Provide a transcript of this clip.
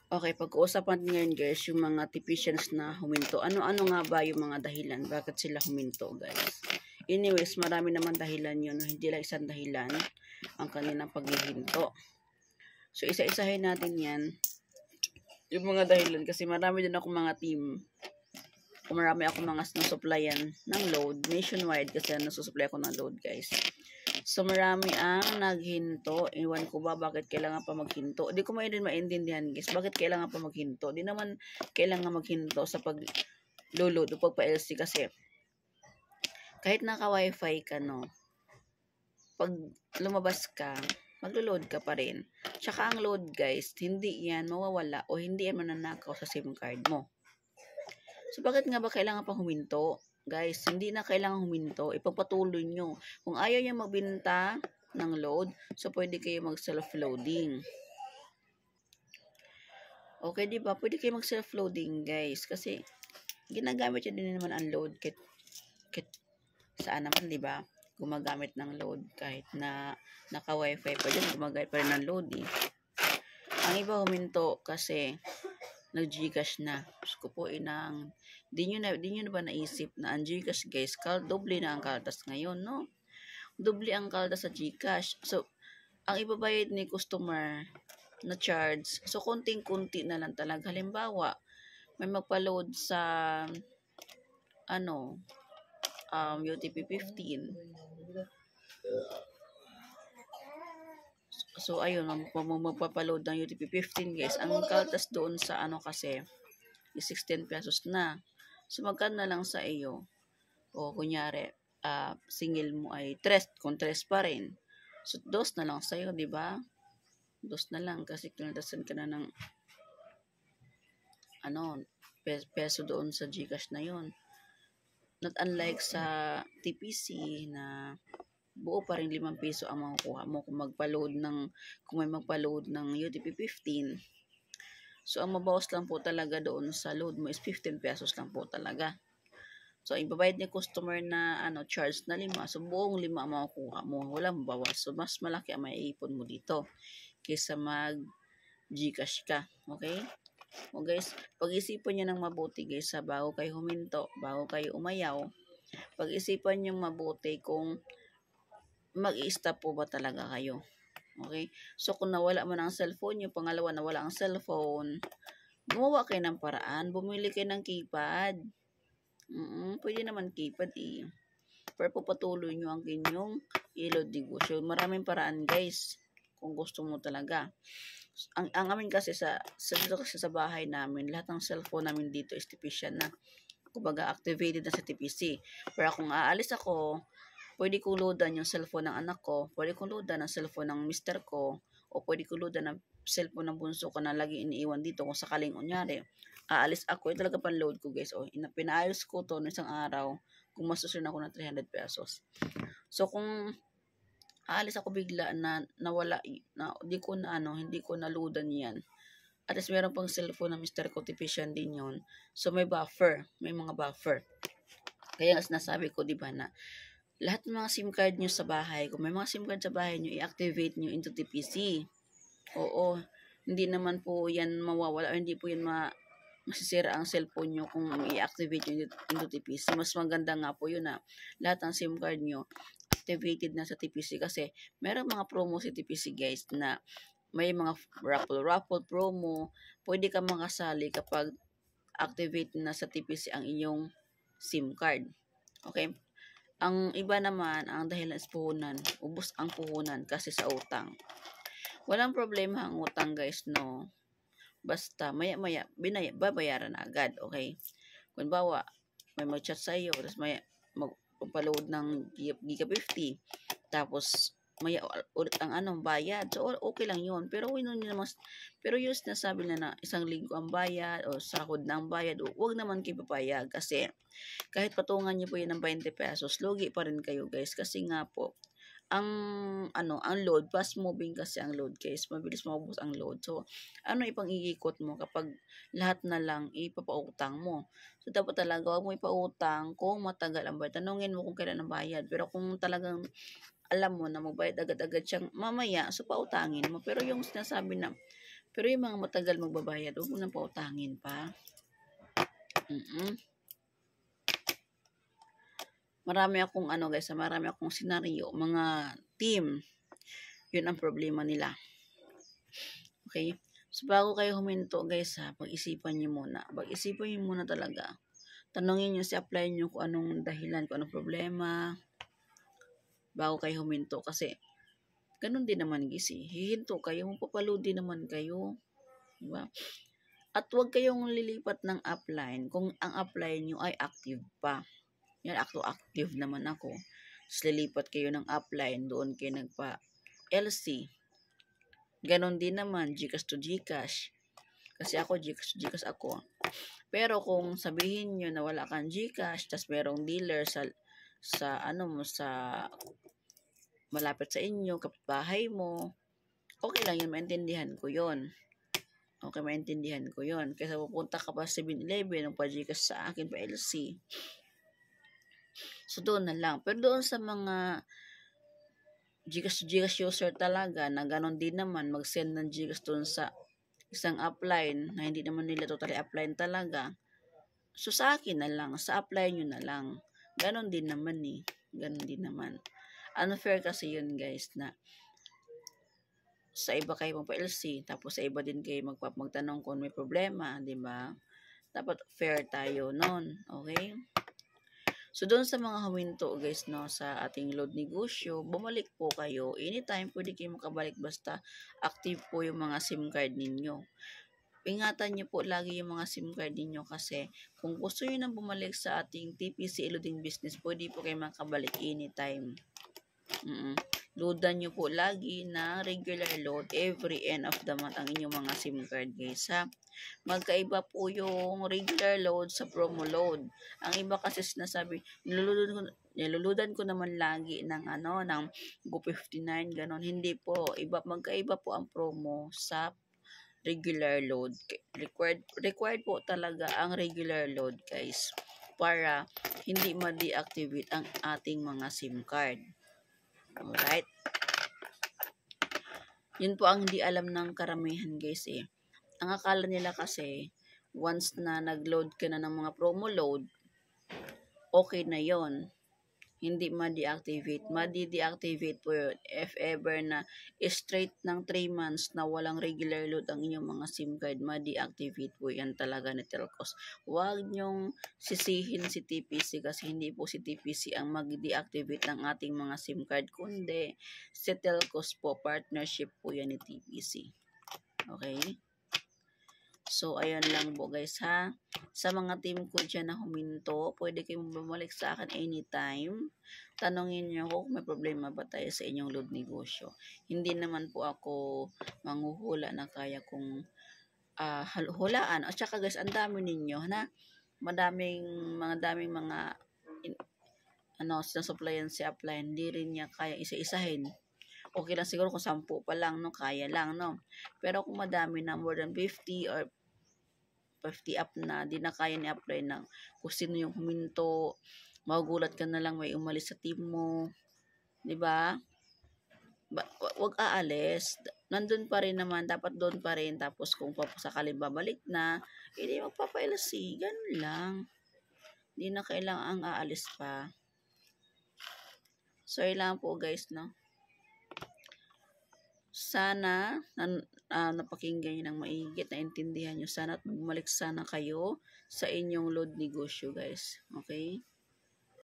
Okay, pag-uusapan natin ngayon guys, yung mga tipicians na huminto. Ano-ano nga ba yung mga dahilan? Bakit sila huminto guys? Anyways, marami naman dahilan yun. Hindi lang isang dahilan ang kanilang paghihinto. So, isa-isahin natin yan. Yung mga dahilan kasi marami din ako mga team. Marami ako mga nasusupplyan ng load. Nationwide kasi nasusupply ako ng load guys. So, marami ang naghinto. Iwan ko ba bakit kailangan pa maghinto? Di ko maintindihan guys. Bakit kailangan pa maghinto? Di naman kailangan maghinto sa pag-load o pagpa-LC kasi kahit naka-wifi ka, no, pag lumabas ka, maglo-load ka pa rin. Tsaka ang load guys, hindi yan mawawala o hindi yan mananakaw sa SIM card mo. So, bakit nga ba kailangan pa huminto? Guys, hindi na kailangan huminto. Ipagpatuloy nyo. Kung ayaw nyo magbenta ng load, so pwede kayo mag-self-loading. Okay, di ba? Pwede kayo mag-self-loading, guys. Kasi, ginagamit nyo din naman ang load. Kahit saan naman, di ba? Gumagamit ng load. Kahit na naka-wifi pa dyan, gumagamit pa rin ng load, eh. Ang iba huminto kasi nag-Gcash na. Gusto po inang di nyo na ba naisip na ang Gcash guys, doble na ang kaltas ngayon, no? Doble ang kaltas sa Gcash. So, ang ibabayad ni customer na charge, so konting-kunti na lang talaga. Halimbawa, may magpa-load sa UTP 15. So, ayun, magpapaload ng UTP 15 guys. Ang kaltas doon sa kasi, is 16 pesos na. So, magkano na lang sa iyo? O, kunyari, single mo ay 3, kung 3 pa rin. So, 2 na lang sa iyo, di ba? 2 na lang kasi kinaltasan ka na ng peso doon sa Gcash na yon. Not unlike sa TPC na buo pa rin 5 piso ang makukuha mo kung may magpa-load ng UTP 15. So, ang mabawas lang po talaga doon sa load mo is 15 pesos lang po talaga. So, ibabayad ni customer na charge na 5. So, buong 5 ang makukuha mo. Walang bawas. So, mas malaki ang maiipon mo dito kaysa mag-Gcash ka. Okay? O guys, pag-isipan nyo ng mabuti guys bago kayo huminto, bago kayo umayaw. Pag-isipan nyo mabuti kung mag-i-stop po ba talaga kayo. Okay? So, kung nawala mo ng cellphone, yung pangalawa nawala ang cellphone, gumawa kayo ng paraan. Bumili kayo ng keypad. Pwede naman keypad eh. Pero pupatuloy nyo ang inyong i-load negosyo. Maraming paraan guys. Kung gusto mo talaga. Ang amin kasi sa bahay namin, lahat ng cellphone namin dito is tipician na. Kumbaga activated na sa TPC. Pero kung aalis ako, pwede kong loadan yung cellphone ng anak ko, pwede kong loadan ang cellphone ng mister ko, o pwede kong loadan ang cellphone ng bunso ko na lagi iniiwan dito kung sakaling unyari. Aalis ako, ito talaga pan-load ko guys. Pinaayos ko to ng isang araw, kung masusun ako ng 300 pesos. So kung aalis ako bigla na nawala, hindi ko na loadan yan. At least meron pang cellphone ng mister ko, tipician din yun. So may mga buffer. Kaya nga sinasabi ko, di ba na, lahat ng mga SIM card nyo sa bahay, kung may mga SIM card sa bahay nyo, i-activate nyo into TPC. Oo, hindi naman po yan mawawala, hindi po yan masisira ang cellphone nyo kung i-activate nyo into TPC. Mas maganda nga po yun na lahat ng SIM card nyo activated na sa TPC kasi meron mga promo si TPC guys na may mga raffle promo. Pwede ka makasali kapag activate na sa TPC ang inyong SIM card. Okay? Ang iba naman, ang dahilan is puhunan. Ubos ang puhunan kasi sa utang. Walang problema ang utang guys, no? Basta, maya-maya, babayaran na agad, okay? Kung bawa, may mag-chat sa iyo, tapos magpa-load ng Giga 50, tapos maya ulit ang bayad. So, okay lang yun. Pero yung sinasabi na isang linggo ang bayad o sahod na ang bayad, huwag naman kayo papayag kasi kahit patungan niyo po yun ng 20 pesos, lugi pa rin kayo guys. Kasi nga po, ang load, fast moving kasi ang load guys. Mabilis maubos ang load. So, ipang iikot mo kapag lahat na lang ipapautang mo. So, dapat talaga huwag mo ipautang kung matagal ang bayad. Tanungin mo kung kailan ang bayad. Pero kung talagang alam mo na magbayad agad-agad siyang mamaya, so pautangin mo. Pero yung sinasabi na Pero yung mga matagal magbabayad, huwag mo nang pautangin pa. Marami akong guys, marami akong senaryo, mga team, yun ang problema nila. Okay? So, bago kayo huminto guys pag-isipan nyo muna. Pag-isipan nyo muna talaga. Tanungin nyo apply nyo kung anong dahilan, kung anong problema, bago kayo huminto. Kasi, ganun din naman guys hihinto kayo, mapapalo din naman kayo. Diba? At huwag kayong lilipat ng upline kung ang upline nyo ay active pa. Yan, active naman ako. Tapos lilipat kayo ng upline, doon kayo nagpa-LC. Ganon din naman, Gcash to Gcash. Kasi ako, Gcash to Gcash ako. Pero kung sabihin nyo na wala kang Gcash, tas merong dealer sa malapit sa inyo, kapitbahay mo, okay lang yun, maintindihan ko yun. Okay, maintindihan ko yun. Kaysa pupunta ka pa sa 7-Eleven, pa Gcash sa akin, pa LC. So, doon na lang. Pero doon sa mga Gcash user talaga na ganon din naman, mag-send ng Gcash doon sa isang upline na hindi naman nila totally upline talaga. So, sa akin na lang, sa upline nyo na lang. Ganon din naman Ganon din naman. Unfair kasi yun guys na sa iba kayo magpa-LC, tapos sa iba din kayo magtanong kung may problema, di ba? Dapat fair tayo nun, okay? So, doon sa mga huminto guys, sa ating load negosyo, bumalik po kayo. Anytime, pwede kayo makabalik basta active po yung mga SIM card ninyo. Ingatan nyo po lagi yung mga SIM card ninyo kasi kung gusto nyo nang bumalik sa ating TPC Loading Business, pwede po kayo makabalik anytime. Loadan nyo po lagi na regular load every end of the month ang inyong mga SIM card guys Magkaiba po yung regular load sa promo load. Ang iba kasi sinasabi, niluludan ko naman lagi ng ng Go59 ganon. Hindi po, magkaiba po ang promo sa regular load. Required po talaga ang regular load guys para hindi ma-deactivate ang ating mga SIM card. Alright? Yun po ang hindi alam ng karamihan guys Ang akala nila kasi, once na nag-load ka na ng mga promo load, okay na yon. Hindi ma-deactivate. Ma-deactivate po yun if ever na straight ng 3 months na walang regular load ang inyong mga SIM card, ma-deactivate po yan talaga ni Telcos. Huwag nyong sisihin si TPC kasi hindi po si TPC ang mag-deactivate ng ating mga SIM card, kundi si Telcos po, partnership po yan ni TPC. Okay? So, ayun lang po guys Sa mga team ko dyan na huminto, pwede kayong bumalik sa akin anytime. Tanungin nyo kung may problema ba tayo sa inyong load negosyo. Hindi naman po ako manghuhula na kaya kong hulaan. At saka guys, ang dami ninyo na madaming mga sinasupplyan si upline. Hindi rin niya kaya isa-isahin. Okay lang siguro kung 10 pa lang, kaya lang, Pero kung madami na, more than 50 or 50 up na, di na kaya ni apply ng kung sino yung huminto, magugulat ka na lang may umalis sa team mo, di ba? Wag aalis, nandun pa rin naman, dapat doon pa rin, tapos kung sakaling babalik na, hindi magpapa-LC, ganun lang. Di na kailangan ang aalis pa. So, ilang po guys, Sana napakinggan nyo ng maigit, naintindihan nyo sana at bumalik sana kayo sa inyong load negosyo guys. Okay?